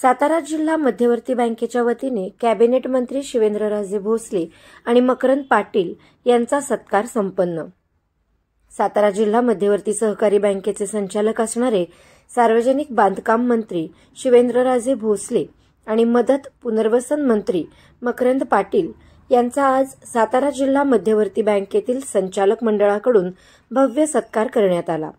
सातारा जिल्हा मध्यवर्ती बँकेच्या वतीने कॅबिनेट मंत्री शिवेंद्रराजे भोसले आणि मकरंद पाटील यांचा सत्कार संपन्न। सातारा जिल्हा मध्यवर्ती सहकारी बँकेचे संचालक असणारे सार्वजनिक बांधकाम मंत्री शिवेंद्रराजे भोसले आणि मदत पुनर्वसन मंत्री मकरंद पाटील यांचा आज सातारा जिल्हा मध्यवर्ती बँकेतील संचालक मंडळाकडून भव्य सत्कार करण्यात आला।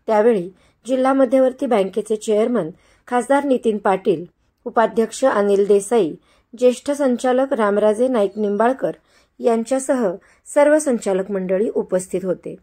त्यावेळी जिल्हा मध्यवर्ती बँकेचे चेअरमन खासदार नितीन पाटील, उपाध्यक्ष अनिल देसाई, ज्येष्ठ संचालक रामराजे नाईक निंबाळकर यांच्यासह सर्व संचालक मंडळी उपस्थित होते।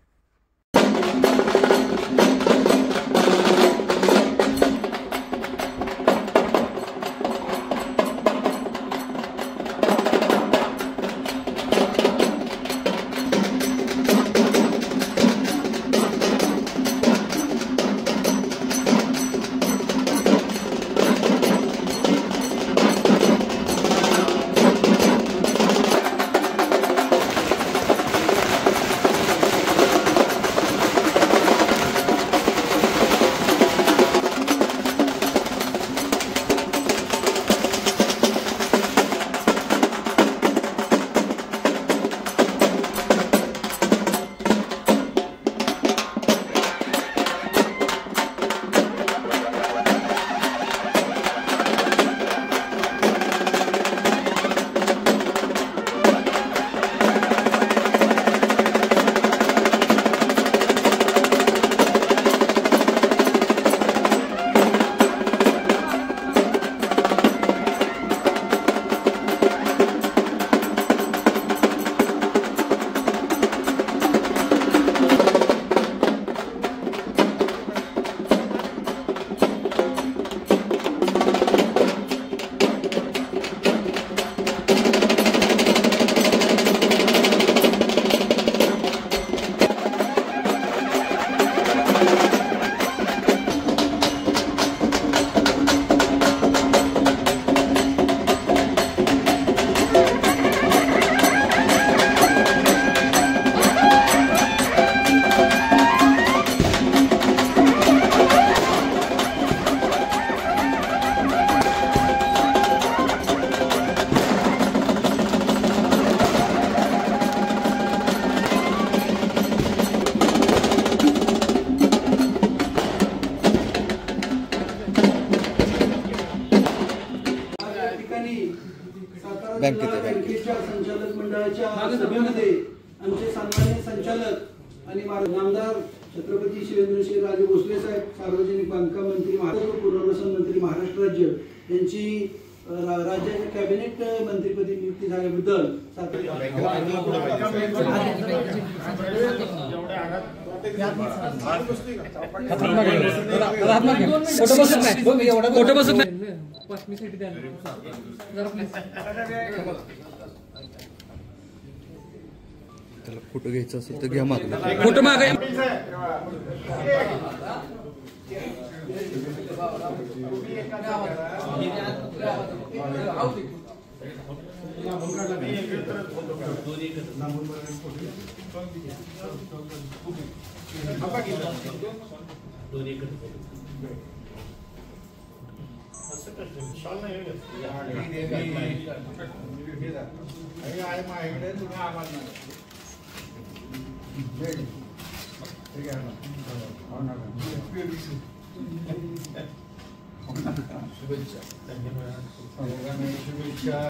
बँकेच्या संचालक मंडळाच्या सभेमध्ये आमचे सन्माननीय संचालक आणि नामदार छत्रपती शिवेंद्रराजे भोसले साहेब, सार्वजनिक बांधकाम मंत्री, महाराष्ट्र पुनर्वसन मंत्री महाराष्ट्र राज्य यांची राज्याच्या कॅबिनेट मंत्रीपदी नियुक्ती झाल्याबद्दल फोटो घ्यायचा असेल तर घ्या मागून फोटो मागे शुभेच्छा।